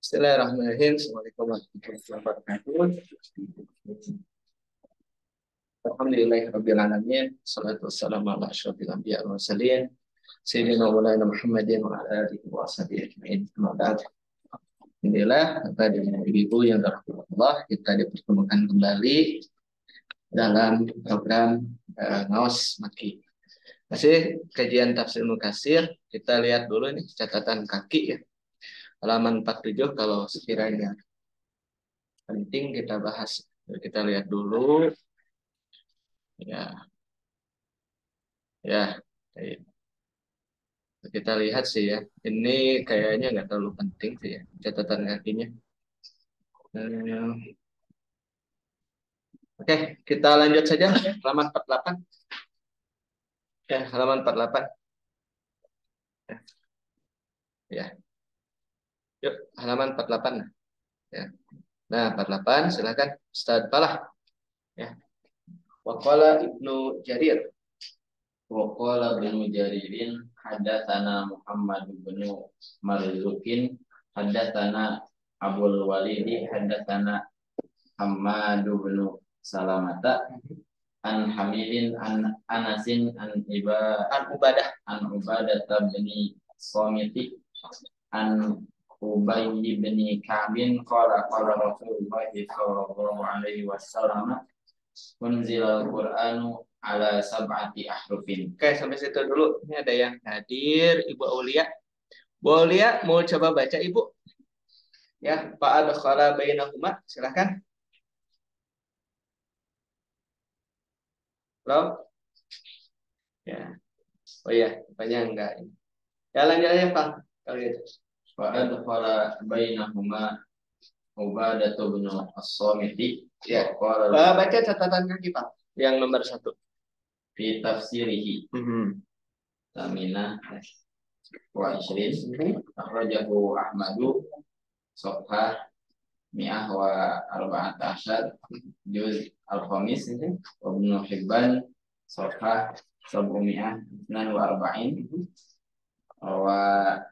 Bismillahirrahmanirrahim. Assalamualaikum warahmatullahi wabarakatuh. Alhamdulillahirabbil alamin. Wassalatu wassalamu ala asyrofil anbiya'i wal mursalin. Sayyidina Maulana Muhammadin wa ala alihi wa sahbihi ajma'in. Amma ba'd. Alhamdulillah, Bapak dan Ibu yang dirahmati Allah, kita dipertemukan kembali dalam program Ngaos Maki. Masih kajian tafsir Mukatsir. Kita lihat dulu nih catatan kaki ya. Halaman 47 kalau sekiranya penting kita bahas. Kita lihat dulu. Ya. Kita lihat sih ya. Ini kayaknya nggak terlalu penting sih ya. Catatan kakinya. Oke, kita lanjut saja. Halaman 48. Ya, halaman 48. Ya. Yuk, halaman 48. Ya. Nah, 48 silakan Ustaz Falah. Ya. Waqala Ibnu Jarir. Waqala Ibnu Jaririn haddatsana Muhammad bin Marzukin haddatsana Abul Walidi haddatsana Hammad bin Salamata an Hamidin an Anasin an Ubadah bin Somiti an Ubay bin Ka'bin qala Rasulullah sallallahu alaihi wasallam unzilal Qur'anu ala sab'ati ahrufin. Oke, sampai situ dulu. Ini ada yang hadir, Ibu Aulia. Bu Aulia mau coba baca Ibu? Ya, Pak adkhala bainahuma, silakan. Halo? Ya. Oh iya, banyak enggak. Ya lanjut aja, Pak. Kalau gitu. Pak adkhala bainahuma Ubadah bin As-Samiti. Ya. Baca catatan kaki, Pak. Yang nomor 1. Fi tafsirihi. Taminah wa isrin. Akhrajahu Ahmadu Sofha Mi'ah wa Arba'at Asyar Juz Al-Khamis Ibnu Hibban Sofha Sabu Mi'ah Nan wa Arba'in wa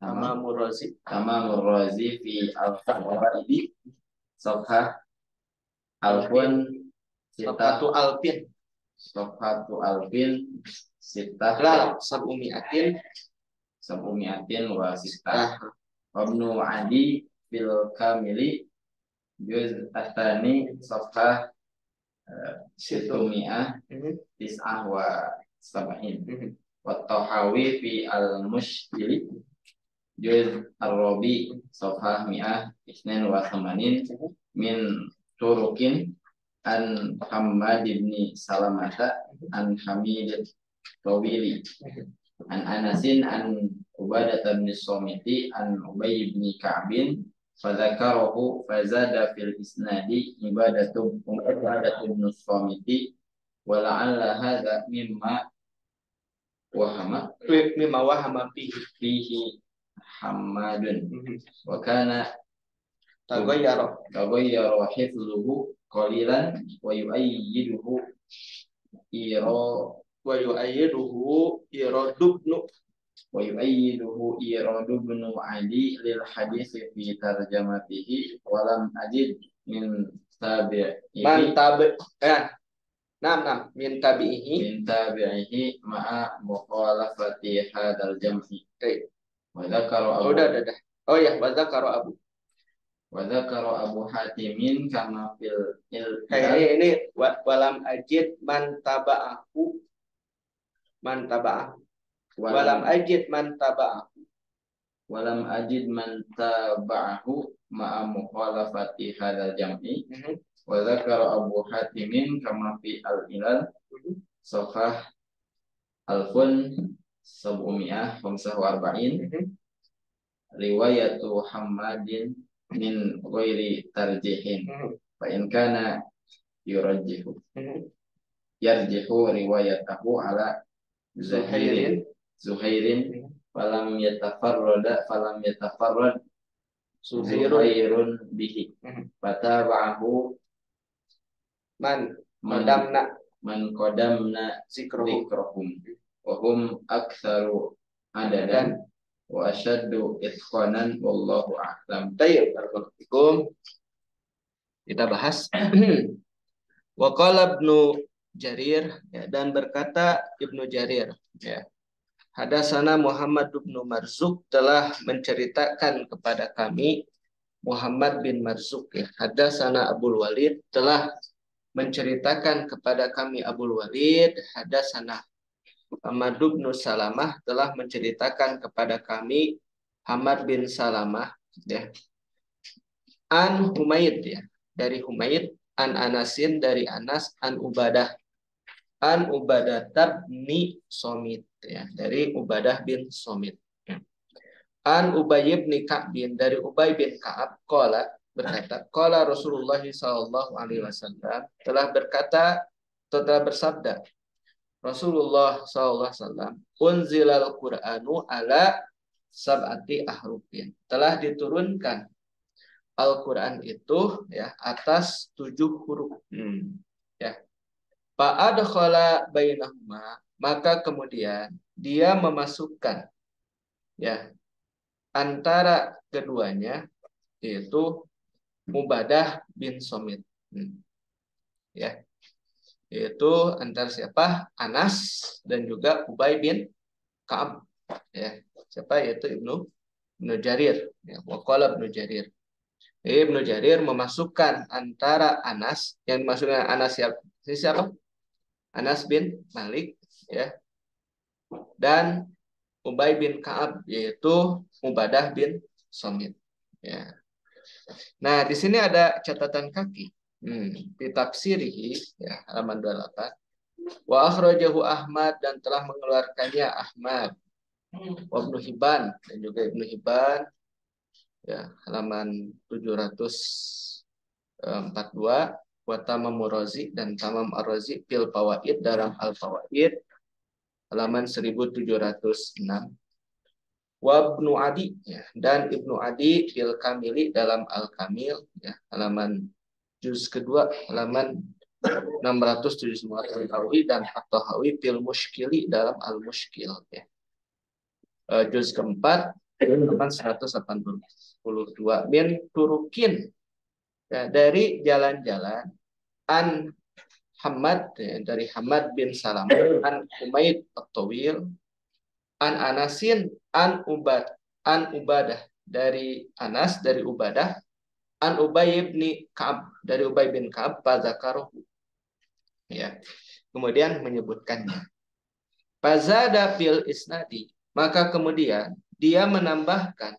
Tamamur Razi fi Al-Fawaidi Sofha Alfun Sofhatu Alfin Sitah Sabu Mi'atin wa Sitah Ibnu Adi fil Kamili Juz At-Tani Safha Situmi'ah Tis'ah wa Sab'in wa Tahawi fi Al-Mushkili Juz Ar-Rabi Safha Mi'ah Isnin wa Samanin min Turukin an Hammad ibn Salamata an Hamid Tawili an Anasin an Ubadah bin Somiti an Ubay bin Ka'bin fadzakarahu fazada fil isnadi ibadatu bin Somiti wa la'alla hadza mimma wahama fihi Hammadun wa kana tagayyara hifdhuhu qalilan wa yu'ayyiduhu Iradu bin Ali lil hadis fi tarjamatihi walam ajid min tabi'ihi ma'a mukhalafati hadzal jam'i. Wa dzakara Abu Hatimin kama fil ini walam ajid man taba'ahu walam ajid man taba'ahu ma'a mukhalafati hadzal jam'i. Wa dzakara Abu Hatimin kama fi al-ilal safah alfun sab'umiyah khamsah wa arba'in riwayatu Hammadin min ghairi tarjihin fa in kana yarjihu riwayatahu ala Zuhairin falam yatafarrad Zuhairun bihi fataba'ahu man qadamna zikrahum wa hum aktsaru adadan wa asyaddu itqanan wallahu a'lam. Tayyib, barakallahu. Kita bahas. Wa qala Ibnu Jarir, ya, dan berkata Ibnu Jarir, ya. Hadasana Muhammad bin Marzuq telah menceritakan kepada kami Muhammad bin Marzuq, ya. Hadasana Abul Walid telah menceritakan kepada kami Abul Walid. Hadasana Ahmad bin Salamah telah menceritakan kepada kami Hamad bin Salamah, ya. An Humaid, ya, dari Humaid, an Anasin dari Anas, an Ubadah bin Somit, ya, dari Ubadah bin Somit, ya. An Ubay bin Ka'ab, dari Ubay bin Ka'ab, qala, berkata, qala Rasulullah sallallahu alaihi wasallam, telah berkata, telah bersabda Rasulullah sallallahu alaihi wasallam, unzilal Qur'anu ala sab'ati ahrufin, telah diturunkan Al-Quran itu, ya, atas 7 huruf. Ya. Fa'adkhala bainahuma, maka kemudian dia memasukkan, ya, antara keduanya, yaitu Ubadah bin Somit. Ya. Yaitu antara siapa? Anas dan juga Ubay bin Ka'ab. Ya. Siapa? Yaitu Ibnu Jarir. Ya. Waqala Ibnu Jarir. Ibnu Jarir memasukkan antara Anas, yang dimaksudkan Anas siapa? Anas bin Malik, ya, dan Ubay bin Ka'ab, yaitu Ubadah bin Somit, ya. Nah, di sini ada catatan kaki. Di tafsirihi, ya, halaman 28. Wa akhrajahu Ahmad, dan telah mengeluarkannya Ahmad. Wa Ibnu Hibban, dan juga Ibnu Hibban, ya, halaman 742. Wa Tamam Murazi, dan Tamam Ar-Razi fil Fawaid, dalam Al-Fawaid halaman 1706. Wa Ibnu Adi, ya, dan Ibnu Adi fil Kamili, dalam Al-Kamil, ya, halaman juz kedua halaman 679, dan At-Tahawi fil Mushkili, dalam Al-Mushkil, ya. Juz keempat halaman 182. Min turukin, ya, dari jalan-jalan, an Hamad, ya, dari Hamad bin Salamah, an Humaid at-Tawil, an Anasin, an Ubadah, dari Anas, dari Ubadah, an Ubay bin Ka'ab, dari Ubay bin Ka'ab, fadzakaruhu, ya, kemudian menyebutkannya. Fazada fil isnadi, maka kemudian dia menambahkan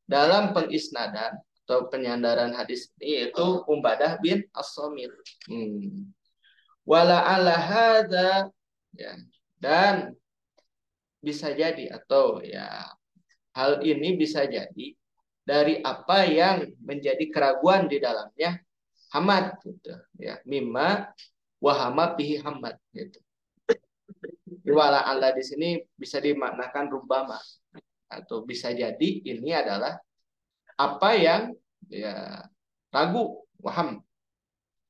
dalam pengisnadan atau penyandaran hadis ini, yaitu Ubadah bin As-Somit. Wala ala hadza, ya, dan bisa jadi, atau, ya, hal ini bisa jadi dari apa yang menjadi keraguan di dalamnya Hamad, gitu, ya, mimma wahama bihi Hamad, gitu. Wala ala di sini bisa dimaknakan rubbama, atau bisa jadi ini adalah apa yang, ya, ragu, waham,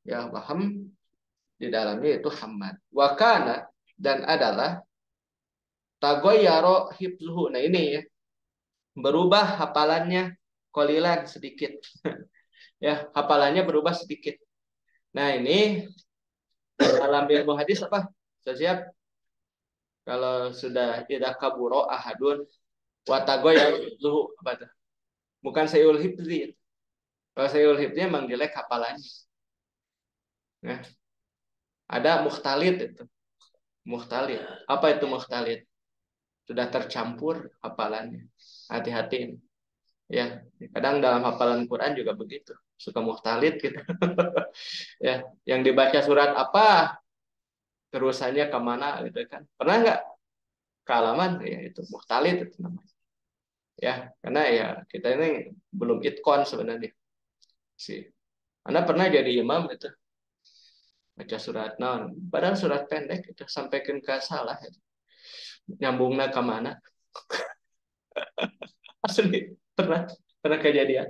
ya, waham di dalamnya itu Hamad. Wakana, dan adalah tagoyaro hibzuhu. Nah, ini, ya, berubah hafalannya kolilan sedikit. Ya, hafalannya berubah sedikit. Nah, ini dalam ilmu hadis apa? Sudah siap? Kalau sudah tidak kaburo ahadun watagoyaro hibzuhu, apa tuh? Bukan sayul hibzi. Kalau sayul hibzi memang jelek hafalannya. Nah, ada mukhtalid itu. Mukhtalid. Apa itu mukhtalid? Sudah tercampur hafalannya. Hati-hati. Ya, kadang dalam hafalan Quran juga begitu. Suka mukhtalid gitu. Ya, yang dibaca surat apa, terusannya kemana gitu kan. Pernah nggak ke halaman? Ya, itu mukhtalid itu namanya. Ya, karena, ya, kita ini belum itkon sebenarnya. Sih. Anda pernah jadi imam itu, baca surat non, padahal surat pendek itu sampaikan ke salah itu. Nyambungnya ke mana? Asli pernah kejadian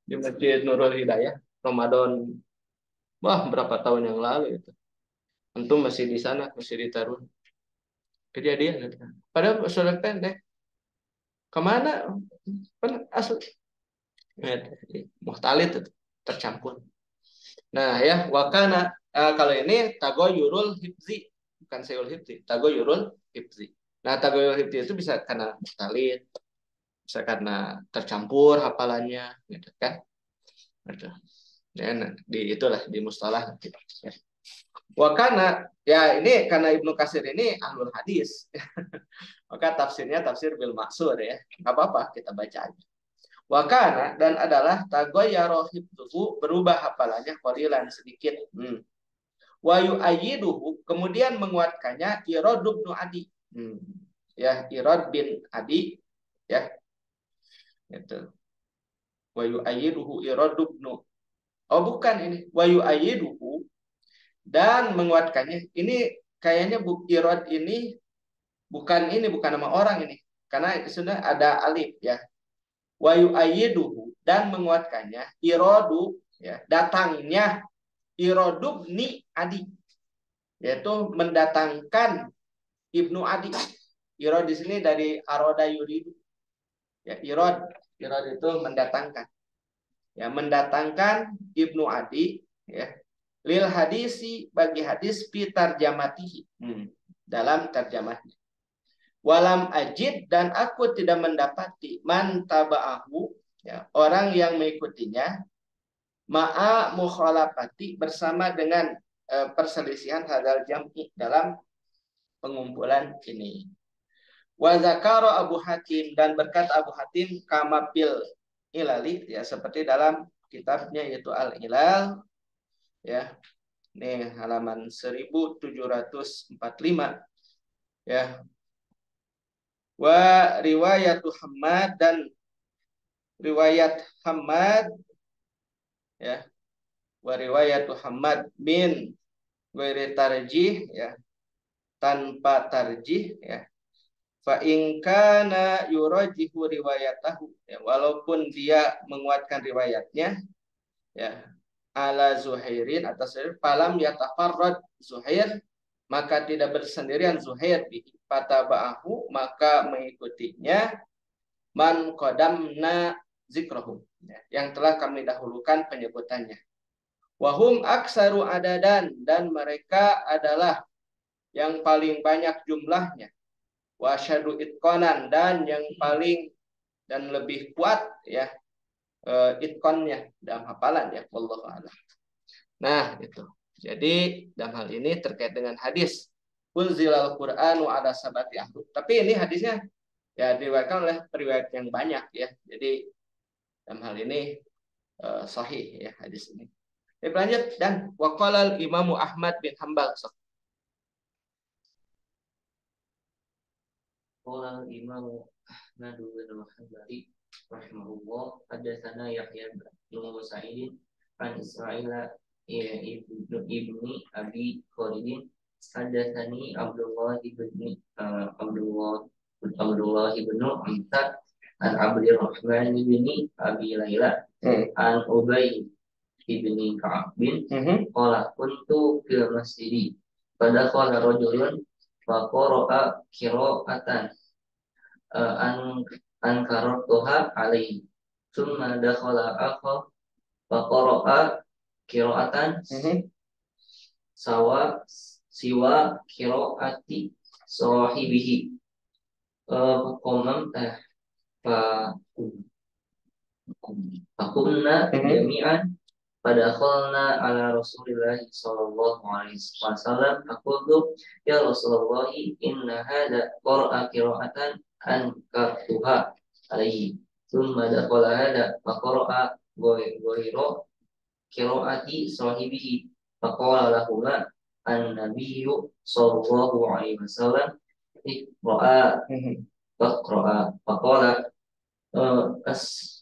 di Masjid Nurul Hidayah Ramadan, wah, berapa tahun yang lalu itu. Antum masih di sana, masih di Tarun. Kejadian gitu. Padahal surat pendek. Kemana? Kan asli muhtalit itu tercampur. Nah ya wakana kalau ini tagoyurul hibzi bukan sayul hibzi, tagoyurul hibzi. Nah tagoyurul hibzi itu bisa karena muhtalit, bisa karena tercampur hafalannya, gitu kan? Gitu. Dan itulah di mustalah. Gitu. Ya. Wakana ya ini karena Ibnu Katsir ini ahlul hadis, maka tafsirnya tafsir bil maksur ya, nggak apa-apa kita baca aja. Wakana dan adalah tagoyaro hibzuhu berubah hafalannya qalilan sedikit. Wa yu'ayyiduhu kemudian menguatkannya Irad bin Adi. Ya, Irad bin Adi ya. Itu. Wa yu'ayyiduhu Irad bin Oh bukan ini. Wa yu'ayyiduhu dan menguatkannya. Ini kayaknya Irad ini bukan nama orang ini. Karena sudah ada alif ya. Wa yu'ayyiduhu dan menguatkannya Iradu ya, datangnya Iradubni Adi yaitu mendatangkan Ibnu Adi. Irod di sini dari aroda yuridu. Ya, irod itu mendatangkan. Ya, mendatangkan Ibnu Adi ya. Lil hadisi bagi hadis fi tarjamatihi. Dalam tarjamahnya. Walam ajid dan aku tidak mendapati man taba'ahu ya, orang yang mengikutinya ma'a mukhalafati bersama dengan perselisihan hadal jam'i dalam pengumpulan ini. Wa zakara Abu Hatim dan berkata Abu Hatim kama fil ilali ya seperti dalam kitabnya yaitu Al-Ilal ya. Ini halaman 1745 ya. Wa riwayat Muhammad dan riwayat Hamad ya. Wa riwayat Muhammad bin ghairi tarjih ya. Tanpa tarjih ya. Fa in kana yurajihu riwayatahu ya, walaupun dia menguatkan riwayatnya ya ala Zuhairin atas Zuhair falam yatafarrad Zuhair maka tidak bersendirian Zuhair bi fataba'ahu maka mengikutinya man qadamna zikrahum ya, yang telah kami dahulukan penyebutannya wahum aksaru adadan dan mereka adalah yang paling banyak jumlahnya wasyadu itqanan dan yang paling dan lebih kuat ya itqannya dalam hafalan ya wallahu a'lam. Nah, itu. Jadi dalam hal ini terkait dengan hadis unzilal Qur'anu ada sabati ahruf. Tapi ini hadisnya ya diriwayatkan oleh periwayat yang banyak ya. Jadi dalam hal ini sahih ya hadis ini. Lanjut dan waqala Imam Ahmad bin Hambal. Qala Imam Ahmad bin Hanbali rahimahullah hadatsana Yahya bin Sa'id an Israila ibni Abi Khalid hadatsani Abdullah ibn Amsad an Abdurrahman bin Abi Laila an Ubay ibni Ka'ab bin qala kuntu fil masjid pada qala rajulun fa qara'a qira'atan an karatuha alaihi summa dakhala akha fa qara'a qira'atan siwa qira'ati sahibihi qomam fa fakumna jami'an Padakhalna ala Rasulillah sallallahu alaihi wasallam aqulu ya Rasulullah inna hada qara'a qira'atan ankartuha alaihi thumma dakhala hada faqara'a ghayra qira'ati sahibihi faqala lahuma an-nabiyyu sallallahu alaihi wasallam iqra'a faqala as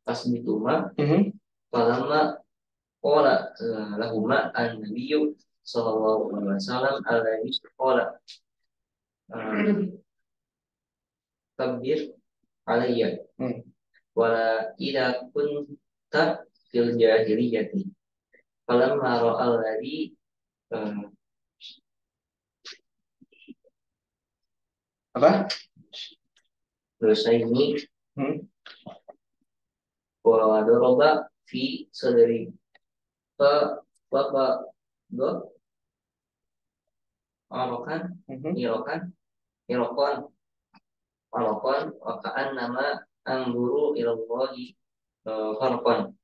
asbituma falamma qala lahuma an-nabiyyu sallallahu alaihi wasallam alaihi qala kabir alayya wala idza kunta fil jahiliyati falamma ra'al ladhi apa? Husaini wa daraba fi sadri fa bapak do arokan irokan irokon alokon wakaan nama angguru ilallahi farqan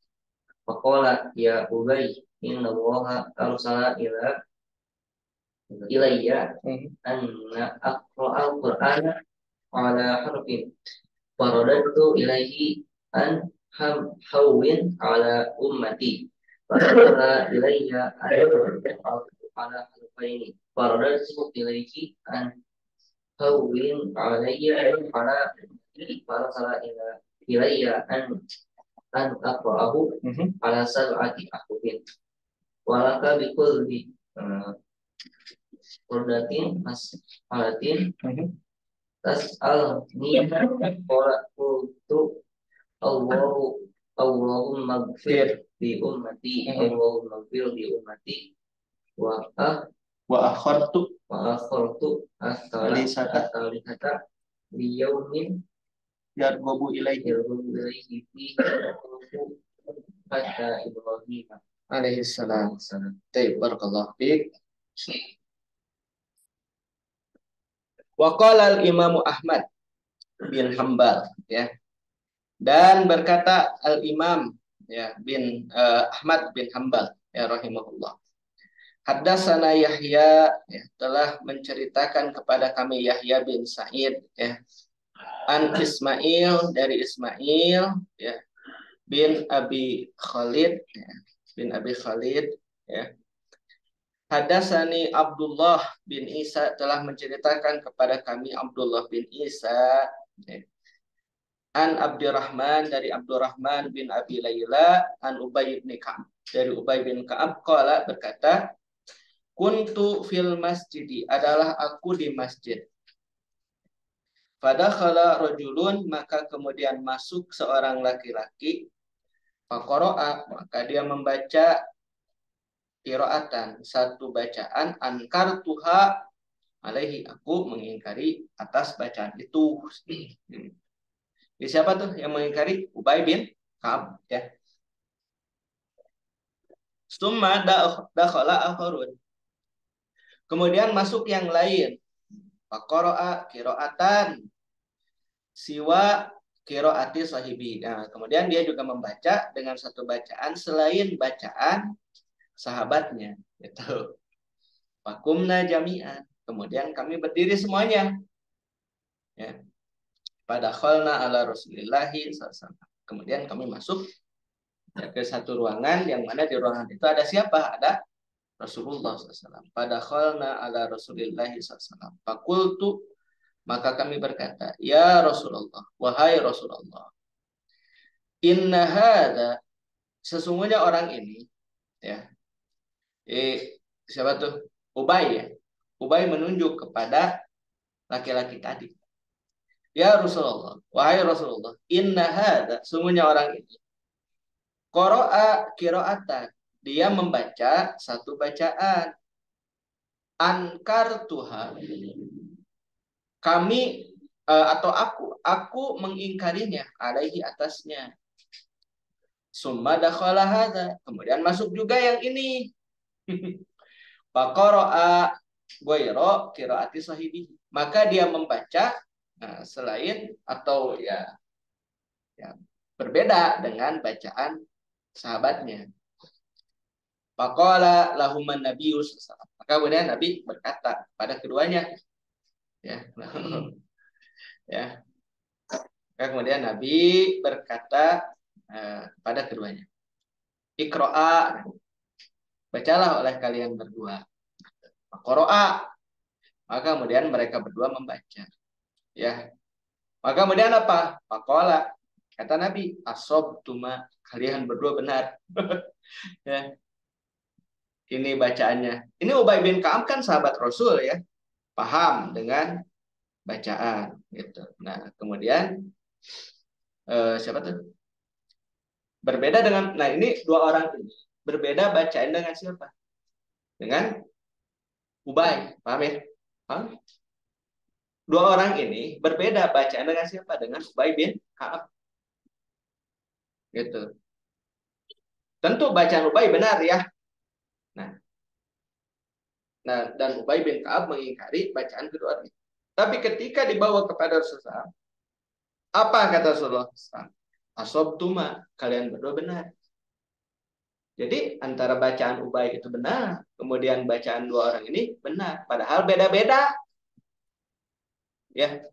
faqala ya Ubay inna allaha arsala ilayya anna aqra al-qur'ana ala harfin faradatu ilaihi an hawwin ala ummati faradatu ilayya ala harfaini faradatu ilaihi an hawwin alayya ala ummati faradatu ilayya an aqra'ahu ala sab'ati ahrufin walaka bikulli Kurdatin alatin tas'al ni qala qultu Allahumma gfir di ummati Allahumma gfir di ummati wa akhartu as-salihata liyaumin yarghabu ilaihi fi hatta Ibrahim alaihi salam. Baik, barakallahu fiik. Wa qala al-Imam Ahmad bin Hambal, ya. Dan berkata al-Imam ya bin Ahmad bin Hambal ya rahimahullah. Haddatsana Yahya ya, telah menceritakan kepada kami Yahya bin Sa'id ya. An Ismail dari Ismail ya bin Abi Khalid ya, bin Abi Khalid ya. Hadatsani Abdullah bin Isa telah menceritakan kepada kami Abdullah bin Isa ya. An Abdurrahman dari Abdurrahman bin Abi Layla an Ubay bin Ka'ab dari Ubay bin Ka'ab qala berkata kuntu fil masjidi adalah aku di masjid. Fadakhala rajulun maka kemudian masuk seorang laki-laki faqara'a maka dia membaca qiraatan satu bacaan ankartuha alaihi aku mengingkari atas bacaan itu. Jadi siapa tuh yang mengingkari? Ubay bin Ka'ab ya. Summa dakhala akharun. Kemudian masuk yang lain. Faqara'a qiraatan siwa qiraati sahibi. Nah, kemudian dia juga membaca dengan satu bacaan selain bacaan sahabatnya gitu. Fakumna jami'an. Kemudian kami berdiri semuanya. Ya. Padakhalna ala Rasulillahi sallallahu. Kemudian kami masuk ya, ke satu ruangan yang mana di ruangan itu ada siapa? Ada Rasulullah sallallahu. Padakhalna ala Rasulillahi sallallahu. Fakultu maka kami berkata, ya Rasulullah, wahai Rasulullah. Inna hadza sesungguhnya orang ini ya. Siapa tuh? Ubay ya. Ubay menunjuk kepada laki-laki tadi. Ya Rasulullah, wahai Rasulullah, inna hadza, sungguhnya orang ini qara'a qira'atan, dia membaca satu bacaan. Ankartuha, kami atau aku mengingkarinya alaihi atasnya. Summa dakhala hadza, kemudian masuk juga yang ini. Faqara'a ghairu qiraati sahibi. Maka dia membaca selain atau ya berbeda dengan bacaan sahabatnya. Faqala lahuman nabiyyu sallallahu alaihi wasallam. Maka kemudian Nabi berkata pada keduanya ya. Ya. Maka kemudian Nabi berkata pada keduanya. Iqra'a, bacalah oleh kalian berdua. Qara'a, maka kemudian mereka berdua membaca. Ya. Maka kemudian apa? Faqala, kata Nabi, asobtuma, kalian berdua benar. Ya. Ini bacaannya. Ini Ubay bin Ka'ab kan sahabat Rasul ya. Paham dengan bacaan gitu. Nah, kemudian siapa tuh? Berbeda dengan ini dua orang ini berbeda bacaan dengan siapa? Dengan Ubay, paham ya? Paham? dua orang ini berbeda bacaan dengan siapa? Dengan Ubay bin Ka'ab. Gitu. Tentu bacaan Ubay benar ya. Nah, dan Ubay bin Ka'ab mengingkari bacaan kedua ini. Tapi ketika dibawa kepada Rasulullah, apa kata Rasulullah? Asobtuma, kalian berdua benar. Jadi antara bacaan Ubay itu benar, kemudian bacaan dua orang ini benar, padahal beda-beda. Ya,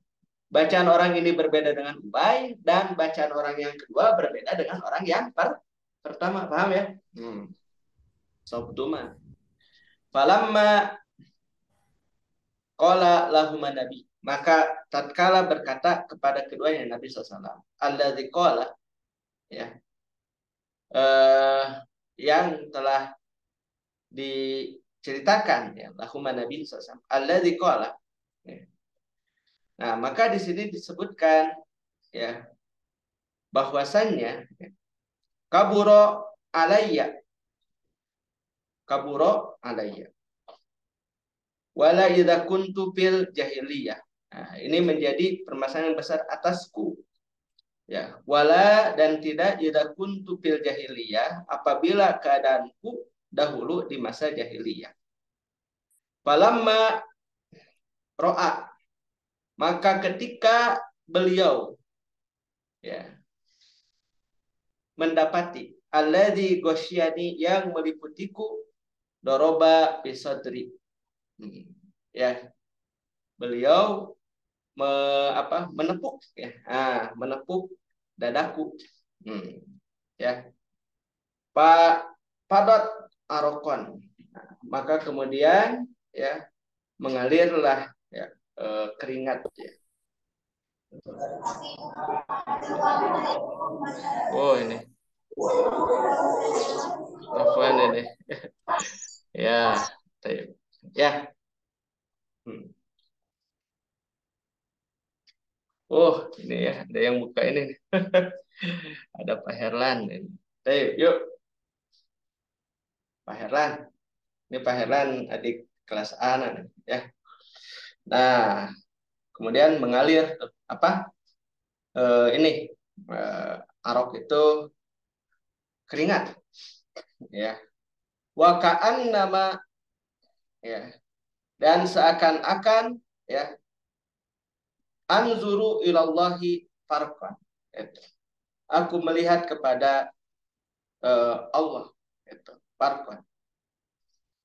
bacaan orang ini berbeda dengan Ubay dan bacaan orang yang kedua berbeda dengan orang yang pertama, paham ya? Sobtuma. Falamma qala lahuma nabi, maka tatkala berkata kepada keduanya Nabi SAW, alladzi qala, ya, yang telah diceritakan ya lahuma nabi SAW, alladzi qala, ya. Nah, maka di sini disebutkan ya bahwasannya ya, kaburo alayya, kaburo alayya wala idza kuntu fil jahiliyah. Nah, ini menjadi permasalahan yang besar atasku. Ya, wala dan tidak idza kuntu fil jahiliyah, apabila keadaanku dahulu di masa jahiliyah. Falamma ro'a, maka ketika beliau ya mendapati alladzi ghasyani, yang meliputiku, doroba bisadri, ya, beliau menepuk ya, menepuk dadaku, ya, Pak Padot Arokon. Nah, maka kemudian ya mengalirlah ya keringat ya. Oh ini, Afwan ini, ya, ya. Oh ini ya, ada yang buka ini. Ada Pak Herlan ini. Yuk, Pak Herlan. Ini Pak Herlan adik kelas A ya. Nah, kemudian mengalir apa? Ini arok itu keringat ya. Wakaan nama ya. Dan seakan-akan ya anzuru ilallahi farqan. Aku melihat kepada Allah itu farqan.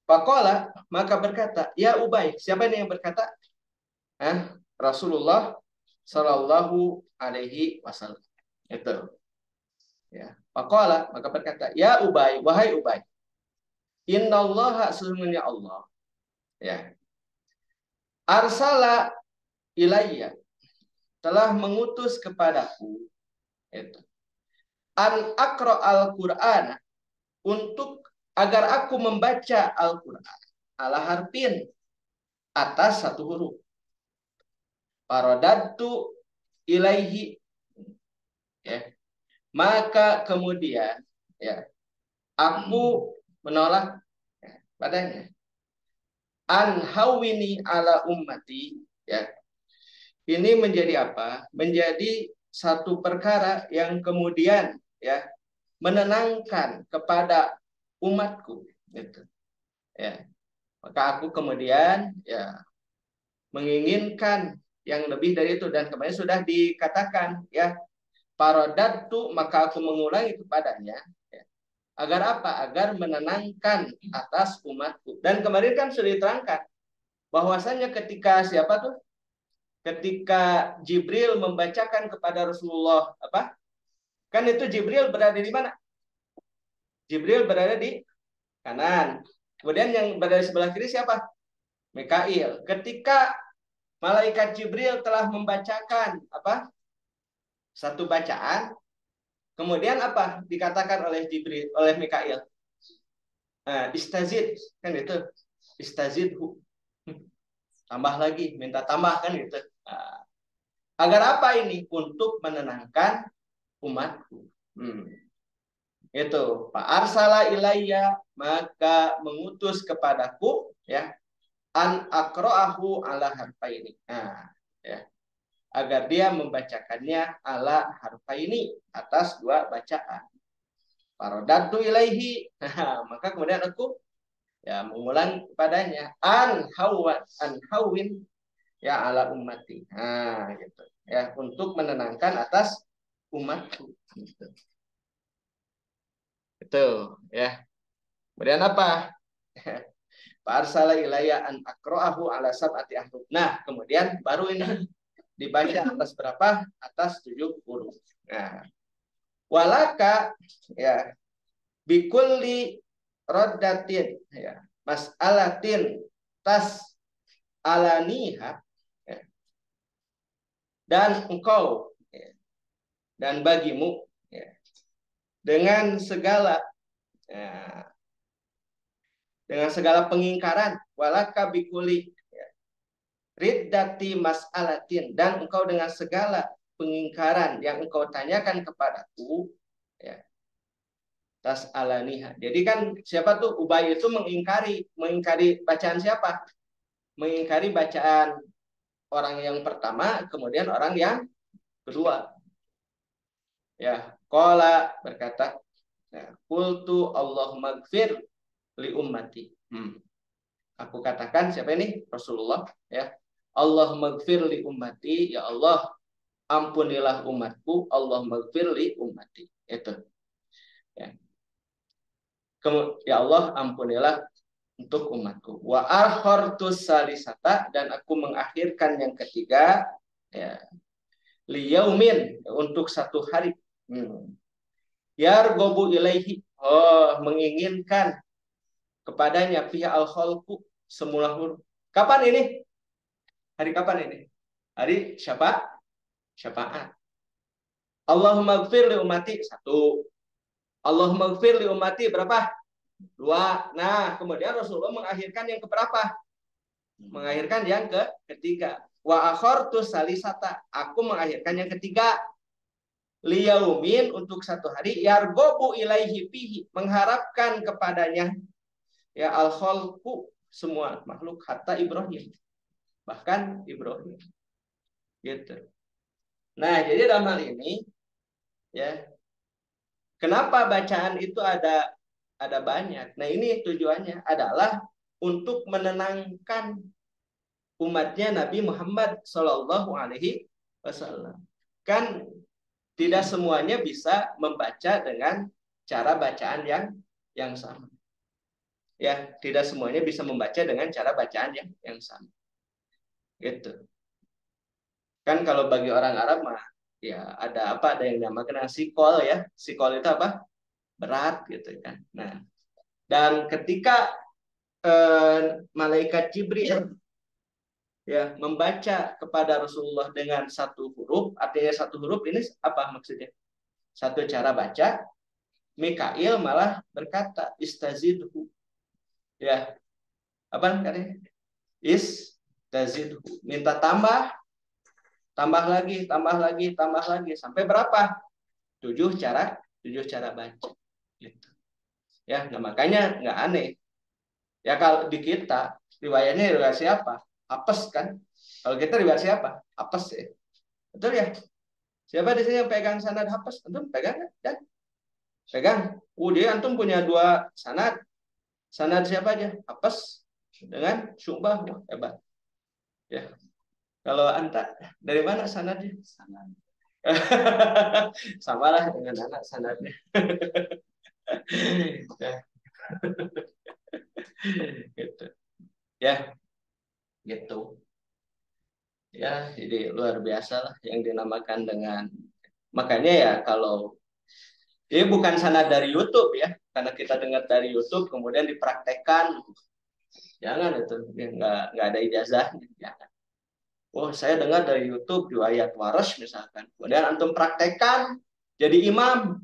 Faqala, maka berkata, ya Ubay, siapa ini yang berkata? Rasulullah Shallallahu Alaihi Wasallam. Itu. Ya. Faqala, maka berkata, ya Ubay, wahai Ubay, innallaha, sesungguhnya Allah, ya, arsala ilayya, telah mengutus kepadaku, itu, an aqra al-Qur'an, untuk agar aku membaca Al-Qur'an ala harfin, atas satu huruf. Faradatu ilaihi, ya, maka kemudian ya aku menolak ya, padanya, an hawini ala ummati, ya, ini menjadi apa? Menjadi satu perkara yang kemudian ya menenangkan kepada umatku, gitu. Ya, maka aku kemudian ya menginginkan yang lebih dari itu, dan kemarin sudah dikatakan ya, parodatu, maka aku mengulangi kepadanya ya, agar apa? Agar menenangkan atas umatku. Dan kemarin kan sudah diterangkan bahwasanya ketika siapa tuh? Ketika Jibril membacakan kepada Rasulullah apa? Kan itu Jibril berada di mana? Jibril berada di kanan. Kemudian yang berada di sebelah kiri siapa? Mikail. Ketika malaikat Jibril telah membacakan apa? Satu bacaan, kemudian apa dikatakan oleh Jibril, oleh Mikail? Istazid, kan itu. Istazidhu. Tambah lagi, minta tambah, kan gitu. Agar apa ini? Untuk menenangkan umatku. Itu Pak arsala ilayya, maka mengutus kepadaku ya, an akroahu ala harfaini. Nah, ya, agar dia membacakannya ala harfaini, atas dua bacaan. Faradatu ilaihi, maka kemudian aku ya mengulang kepadanya an hawin ya ala ummati. Nah, gitu. Ya, untuk menenangkan atas umatku. Gitu. Itu ya. Kemudian apa? Farsala ilayya an aqra'ahu ala sab'ati ahruf. Nah, kemudian baru ini dibaca atas berapa? Atas 7 huruf. Nah, walaka ya bikulli raddatin ya mas'alatin tas alaniha ya, dan engkau ya, dan bagimu ya, dengan segala ya, dengan segala pengingkaran walaka bikuli ya, riddati mas'alatin, dan engkau dengan segala pengingkaran yang engkau tanyakan kepadaku ya, tas alaniha. Jadi kan siapa tuh Ubay itu mengingkari bacaan siapa? Mengingkari bacaan orang yang pertama, kemudian orang yang kedua. Ya, qala berkata, ya, qultu Allahumma gfir li ummati. Aku katakan siapa ini? Rasulullah ya. Allahumma gfir li ummati, ya Allah ampunilah umatku, Allahumma gfir li ummati. Itu. Ya. Ya Allah ampunilah untuk umatku. Wa akhartus salisata, dan aku mengakhirkan yang ketiga ya liyaumin, untuk satu hari. Yargobu ilaihi, menginginkan kepadanya pihak al khalqu semula huruf. Kapan ini? Hari kapan ini? Hari syafaat. Allahumma gfir li ummati, satu. Allahumma gfir li ummati berapa? Dua. Nah, kemudian Rasulullah mengakhirkan yang keberapa? Mengakhirkan yang ketiga. Wa akhartu salisata, aku mengakhirkan yang ketiga. Liyaumin, untuk satu hari, yargobu ilaihi fihi, mengharapkan kepadanya ya al khalqu semua makhluk, hatta Ibrahim, bahkan Ibrahim. Gitu. Nah, jadi dalam hal ini ya, kenapa bacaan itu ada banyak. Nah, ini tujuannya adalah untuk menenangkan umatnya Nabi Muhammad Shallallahu Alaihi Wasallam. Kan tidak semuanya bisa membaca dengan cara bacaan yang sama. Ya, tidak semuanya bisa membaca dengan cara bacaan yang sama. Gitu. Kan kalau bagi orang Arab mah ya ada apa? Ada yang dinamakan sikol ya. Sikol itu apa? Berat gitu kan. Nah, dan ketika malaikat Jibril ya membaca kepada Rasulullah dengan satu huruf, artinya satu huruf ini apa maksudnya? Satu cara baca. Mikail malah berkata istazidhu, ya apa katanya? Istazidhu, minta tambah lagi sampai berapa? 7 cara baca gitu. Ya, nah makanya nggak aneh ya kalau di kita riwayatnya riwayat siapa? Apes kan? Kalau kita riwayat siapa? Apes ya. Betul ya? Siapa di sini yang pegang sanad Hafs? Antum pegang kan? Pegang. Dia antum punya 2 sanad. Sanad siapa aja? Hafs dengan Syu'bah. Hebat. Ya. Kalau anta dari mana sanadnya? Sanad. Samalah dengan anak sanadnya. Ya. Gitu. Ya, gitu. Ya, jadi luar biasa lah yang dinamakan dengan, makanya ya kalau ini bukan sanad dari YouTube ya, karena kita dengar dari YouTube kemudian dipraktekkan, jangan itu, ya, nggak ada ijazahnya. Jangan. Oh, saya dengar dari YouTube riwayat Waras misalkan, kemudian antum praktekkan jadi imam,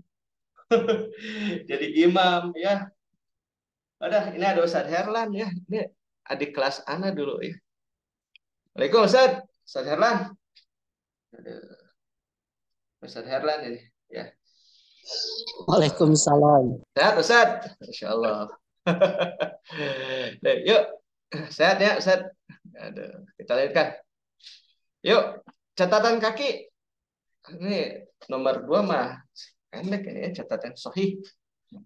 jadi imam ya. Udah, ini ada Ustadz Herlan ya, ini adik kelas Ana dulu ya. Waalaikumsalam, Ustadz Herlan. Aduh, Ustadz Herlan ini ya. Waalaikumsalam. Sehat Ustaz? Masya Allah. Yuk, sehat ya Ustaz. Aduh, kita lihat kan. Yuk, catatan kaki. Ini nomor 2 mah pendek ini ya, catatan sahih.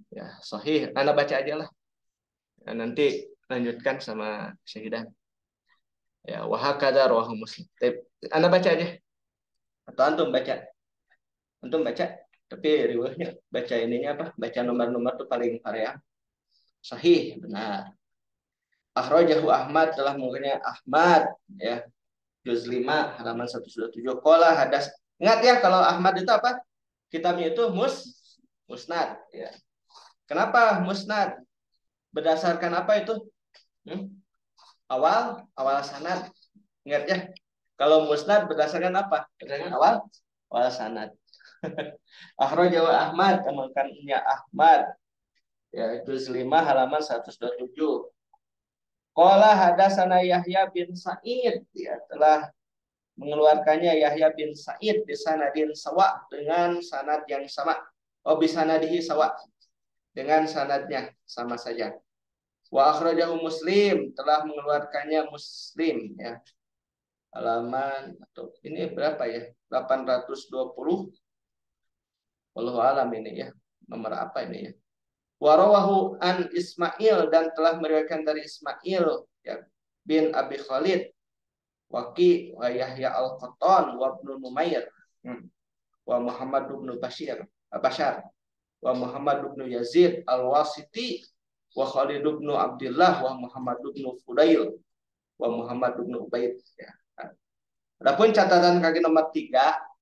Ya, sahih. Anda baca aja lah. Nah, nanti lanjutkan sama Syahidan. Ya, wahakadha rawahu Muslim. Anda baca aja. Atau antum baca. Antum baca. Tapi riwayatnya baca ininya apa? Baca nomor-nomor tuh paling varian. Sahih, benar. Akhrajahu Ahmad telah menguatnya Ahmad ya. Juz 5 halaman 127. Qala hadas. Ingat ya kalau Ahmad itu apa? Kitabnya itu musnad ya. Kenapa musnad? Berdasarkan apa itu? Hmm? Awal sanad. Ingat ya. Kalau musnad berdasarkan apa? Berdasarkan awal sanad. Akhrajahu Ahmad, temankannya Ahmad ya, juz 5 halaman 127. Qala hadasana Yahya bin Sa'id, ya telah mengeluarkannya Yahya bin Sa'id di sanadin sawa, dengan sanad yang sama. Oh, bisanadihi sawa, dengan sanadnya sama saja. Wa akhrajahu Muslim, telah mengeluarkannya Muslim ya. Halaman atau ini berapa ya? 820. Wallahu alam ini ya. Nomor apa ini ya? Warawahu an Ismail, dan telah meriwayatkan dari Ismail ya, bin Abi Khalid, Waqi wa Yahya al-Qattan wa Ibnu Numair, wa Muhammad bin Bashar wa Muhammad bin Yazid al-Wasiti wa Khalid bin Abdullah wa Muhammad bin Fudail wa Muhammad bin Ubaid ya. Adapun catatan kaki nomor 3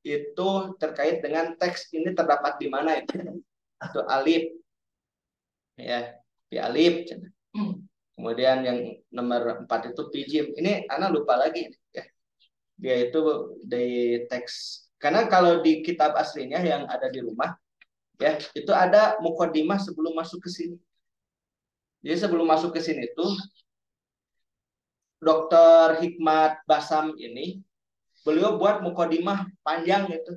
itu terkait dengan teks ini terdapat di mana itu alif ya, pi alif. Kemudian yang nomor 4 itu pijim. Ini anak lupa lagi ya. Dia itu di teks, karena kalau di kitab aslinya yang ada di rumah ya, itu ada mukodimah sebelum masuk ke sini. Jadi sebelum masuk ke sini tuh Dr. Hikmat Basam ini beliau buat mukodimah panjang itu.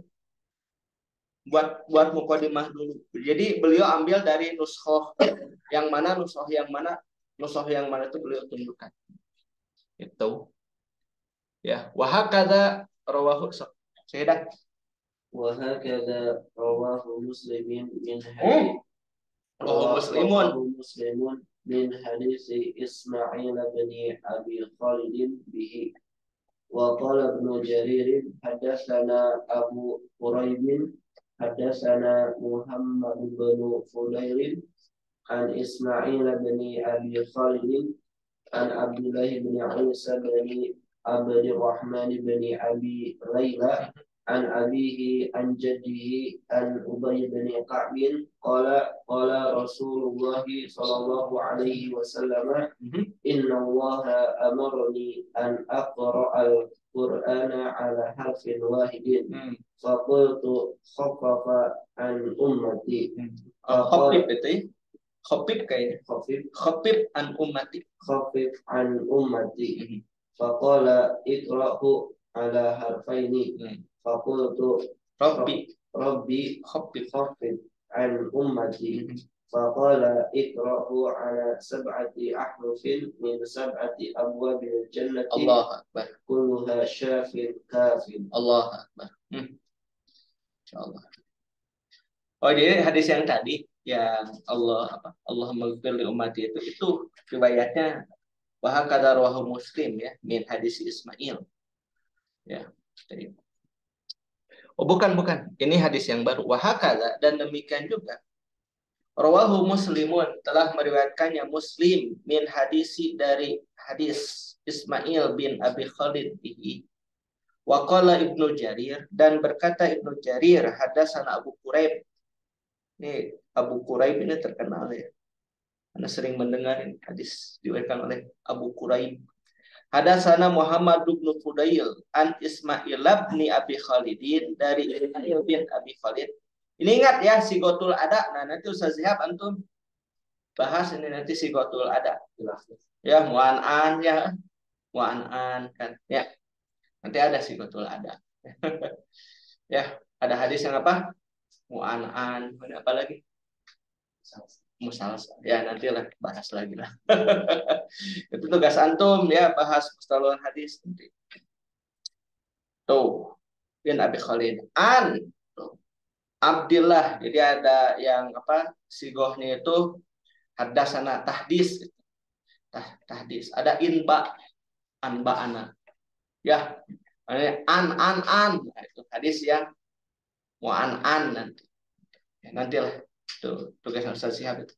Buat mukodimah dulu. Jadi beliau ambil dari nuskhoh yang mana itu beliau tunjukkan. Itu ya, wahakadha rawahu Sayyidah. وهكذا رواه مسلم من Muslimun من حديث إسماعيل بن أبي خالد به. وقال ابن جرير حدثنا أبو قريب حدثنا محمد بن فضيل عن إسماعيل بن أبي خالد عن عبد الله بن عيسى بن عبد الرحمن بن أبي ليلى عن أبيه عن جده عن أبي بن كعب قال قال رسول الله صلى الله عليه وسلم إن الله أمرني أن أقرأ القرآن على حرف واحد فقلت خفف عن أمتي. Khafif itu ya? Khafif kayaknya. Khafif an ummati. خفف عن أمتي. فقال اقرأه على حرفين. فقلت ربي خفف عن أمتي. فقال اقرأه على 7 أحرف من 7 أبواب الجنة. الله أكبر. كلها شاف كاف. الله أكبر. Insyaallah. Oh, jadi hadis yang tadi yang Allah maghfir li ummati itu riwayatnya wahakadha rawahu Muslim ya, min hadis Ismail. Ya. Jadi, oh bukan. Ini hadis yang baru. Wahakadha, dan demikian juga rawahu Muslimun, telah meriwayatkannya Muslim min hadisi, dari hadis Ismail bin Abi Khalid bihi. Wa qala Ibnu Jarir, dan berkata Ibnu Jarir hadasana Abu Quraib. Ini Abu Quraib ini terkenal ya. Anda sering mendengar ini hadis diriwayatkan oleh Abu Quraib. Hadasana Muhammad bin Fudail an Ismail bin Abi Khalidin, dari Ismail bin Abi Khalid. Ini ingat ya, sigotul ada. Nah, nanti Ustaz Zihab antum bahas ini nanti sigotul ada. Ya, mu'an'an ya. Mu'an'an kan. Ya. Nanti ada sigotul ada. Ya, ada hadis yang apa? Mu'an'an, apa lagi? Musalsal. Ya, nantilah bahas lagi lah. Itu tugas antum ya, bahas mustalahul hadis nanti. Tuh, bin Abi Khalid. An tuh. Abdillah. Jadi ada yang apa? Sigohnya itu hadasana tahdis. Tahdis. Ada inba, anba ana. Ya, an. Nah, itu hadis yang mau an nanti. Ya, nantilah. Tuh, tugas Ustaz Syihab itu.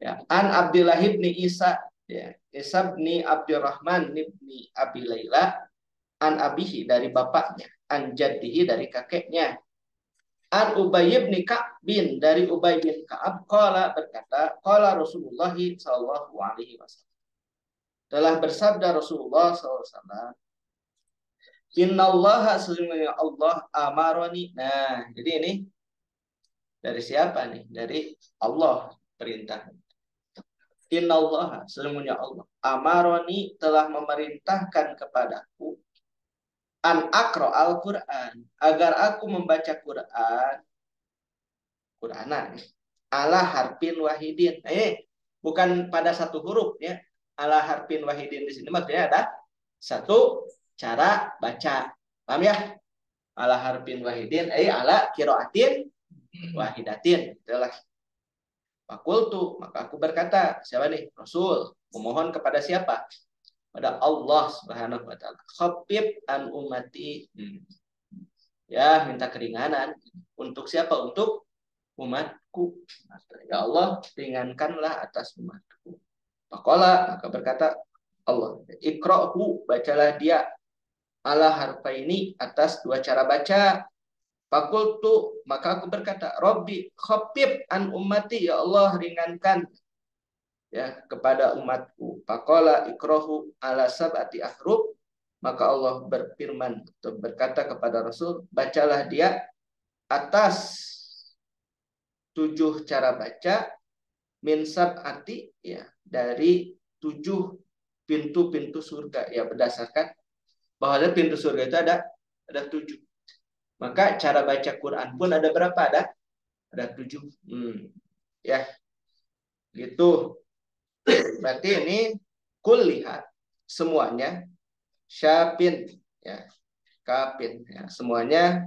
Ya, an Abdillah bin Isa, ya, Isa bin Abdurrahman bin Abi Laila, an abihi dari bapaknya, an jaddihi dari kakeknya, an Ubay bin Ka'bin dari Ubay bin Ka'ab qala berkata, qala Rasulullah sallallahu alaihi wasallam. Telah bersabda Rasulullah sallallahu alaihi wasallam, innallaha sesungguhnya Allah amaroni. Nah, jadi ini dari siapa nih? Dari Allah perintah. Innallaha sesungguhnya Allah amaroni telah memerintahkan kepadaku an akro al-Quran agar aku membaca Quranan ala harpin wahidin. Bukan pada satu huruf ya. Ala harpin wahidin di sini maksudnya ada satu cara baca. Paham ya? Ala harpin wahidin ala qiraatin wahidatin. Itulah. Fakultu, maka aku berkata, siapa nih? Rasul, memohon kepada siapa? Pada Allah Subhanahu wa taala. Khaffif an ummati. Ya, minta keringanan untuk siapa? Untuk umatku. Ya Allah, ringankanlah atas umatku. Faqala, maka berkata Allah, Iqra'hu, bacalah dia ala harfa ini atas dua cara baca. Fakultu, maka aku berkata, Robbi khaffif an ummati, ya Allah ringankan ya kepada umatku. Faqala ikrahu ala sab'ati ahruf, maka Allah berfirman atau berkata kepada Rasul, bacalah dia atas 7 cara baca min sab'ati ya dari 7 pintu-pintu surga ya berdasarkan bahwa pintu surga itu ada 7. Maka cara baca Quran pun ada berapa? Ada 7. Ya, gitu. Berarti ini lihat semuanya syapin ya, kapin ya, semuanya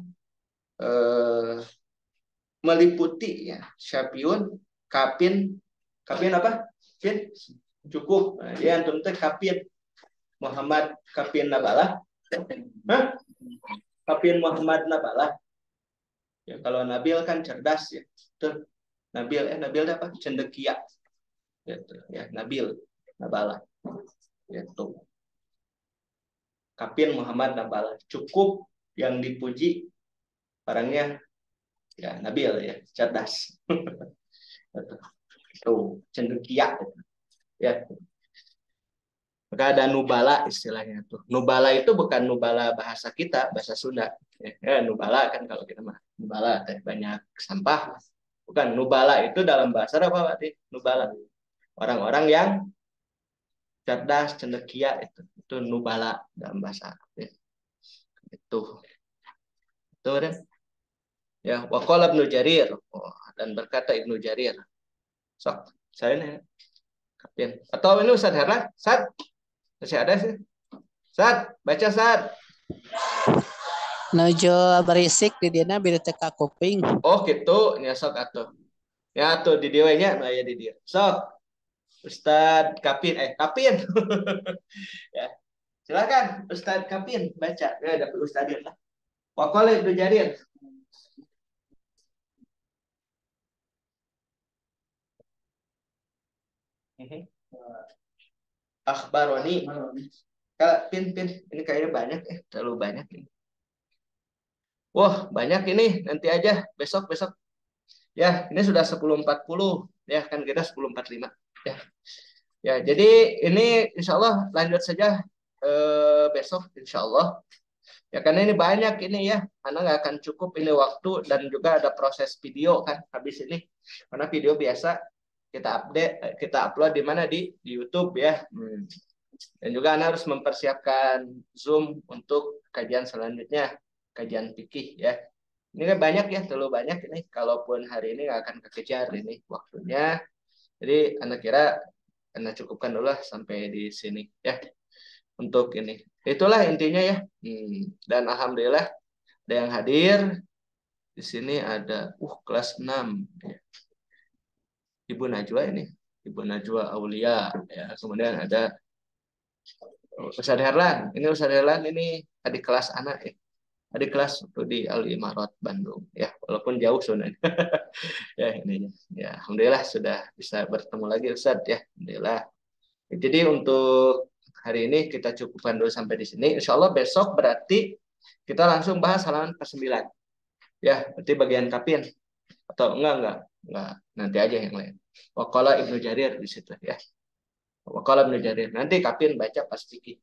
meliputi ya, syapiyun, kapin apa? Pin cukup. Nah, ya antum teh kapin Muhammad kapin Nabalah. Hah? Kapin Muhammad Nabalah. Ya kalau Nabil kan cerdas ya. Tuh. Nabil apa? Cendekia. Gitu. Ya, Nabil Nabalah. Gitu. Kapin Muhammad Nabalah. Cukup yang dipuji barangnya ya Nabil ya, cerdas. Tuh, cendekia. Ya. Maka ada nubala istilahnya tuh. Nubala itu bukan nubala bahasa kita, bahasa Sunda. Ya, nubala kan kalau kita mah nubala banyak sampah. Bukan, nubala itu dalam bahasa apa berarti? Nubala. Orang-orang yang cerdas, cendekia itu nubala dalam bahasa Arab ya. Itu. Itu kan. Ya, waqala Ibnu Jarir. Dan berkata Ibnu Jarir. Sok, saya nih kapten. Atau ini Ustaz Herlan? Ustaz? Masih ada sih. Sat, baca Sat. Nuju berisik di diana bila teka kuping. Oh gitu, ya sok atuh. Ya tuh di dia nya, nah ya di dia. Sok. Ustad Kapin, Kapin. Ya. Silakan Ustad Kapin baca. Ya ada Ustad lah. Waqala Ibnu Jarir. Akhbaroni. Pin, ini kayaknya banyak terlalu banyak ini. Wah, banyak ini. Nanti aja besok. Ya, ini sudah 10.40 ya, kan kita 10.45 ya. Ya, jadi ini insya Allah lanjut saja besok insya Allah. Ya karena ini banyak ini ya, karena nggak akan cukup ini waktu dan juga ada proses video kan habis ini. Karena video biasa kita upload di mana di YouTube ya. Dan juga Anda harus mempersiapkan Zoom untuk kajian selanjutnya, kajian fikih ya. Ini kan banyak ya, terlalu banyak ini. Kalaupun hari ini nggak akan kekejar ini waktunya. Jadi Anda kira Anda cukupkan dulu lah sampai di sini ya untuk ini Itulah intinya ya. Dan alhamdulillah ada yang hadir. Di sini ada kelas 6 ya. Ibu Najwa ini. Ibu Najwa Aulia ya. Kemudian ada Ustadz Herlan. Ini Ustadz Herlan ini adik kelas anak ya. Adik kelas di Al Imarat Bandung ya, walaupun jauh sebenarnya. Ya ini ya. Alhamdulillah sudah bisa bertemu lagi Ustadz ya. Alhamdulillah. Jadi untuk hari ini kita cukupkan dulu sampai di sini. Insya Allah besok berarti kita langsung bahas halaman ke-9. Ya, berarti bagian kapin. Atau enggak. Nanti aja yang lain. Waqala Ibnu Jarir di situ ya. Waqala Ibnu Jarir. Nanti kapin baca pas fikih.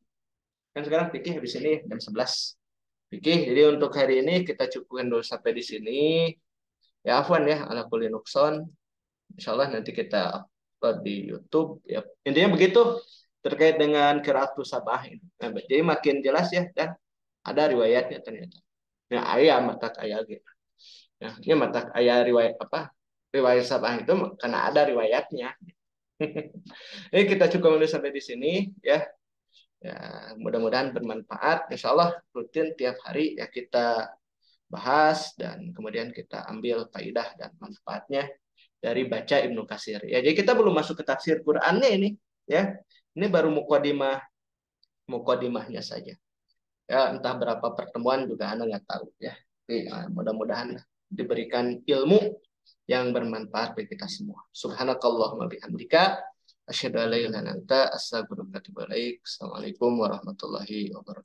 Kan sekarang fikih habis ini jam 11. Fikih. Jadi untuk hari ini kita cukupkan dulu sampai di sini. Ya afwan ya, ala kulli nukson. Insyaallah nanti kita upload di YouTube ya. Intinya begitu terkait dengan qiraatus sabah ini. Nah, jadi makin jelas ya dan ada riwayatnya ternyata. Nah, ayat mata ayat gitu. Nah, ini mata ayat riwayat apa? Riwayat sabah itu karena ada riwayatnya. Jadi kita cukup dulu sampai di sini ya. Ya, mudah-mudahan bermanfaat. Insya Allah rutin tiap hari ya kita bahas dan kemudian kita ambil faidah dan manfaatnya dari baca Ibnu Katsir. Ya, jadi kita belum masuk ke tafsir Qur'annya ini, ya. Ini baru mukadimahnya saja. Ya, entah berapa pertemuan juga Anda nggak tahu ya. Tapi mudah-mudahan diberikan ilmu yang bermanfaat bagi kita semua. Subhanakallahumma bihamdika asyhadu an la ilaha illa anta astaghfiruka wa atubu ilaik. Assalamualaikum warahmatullahi wabarakatuh.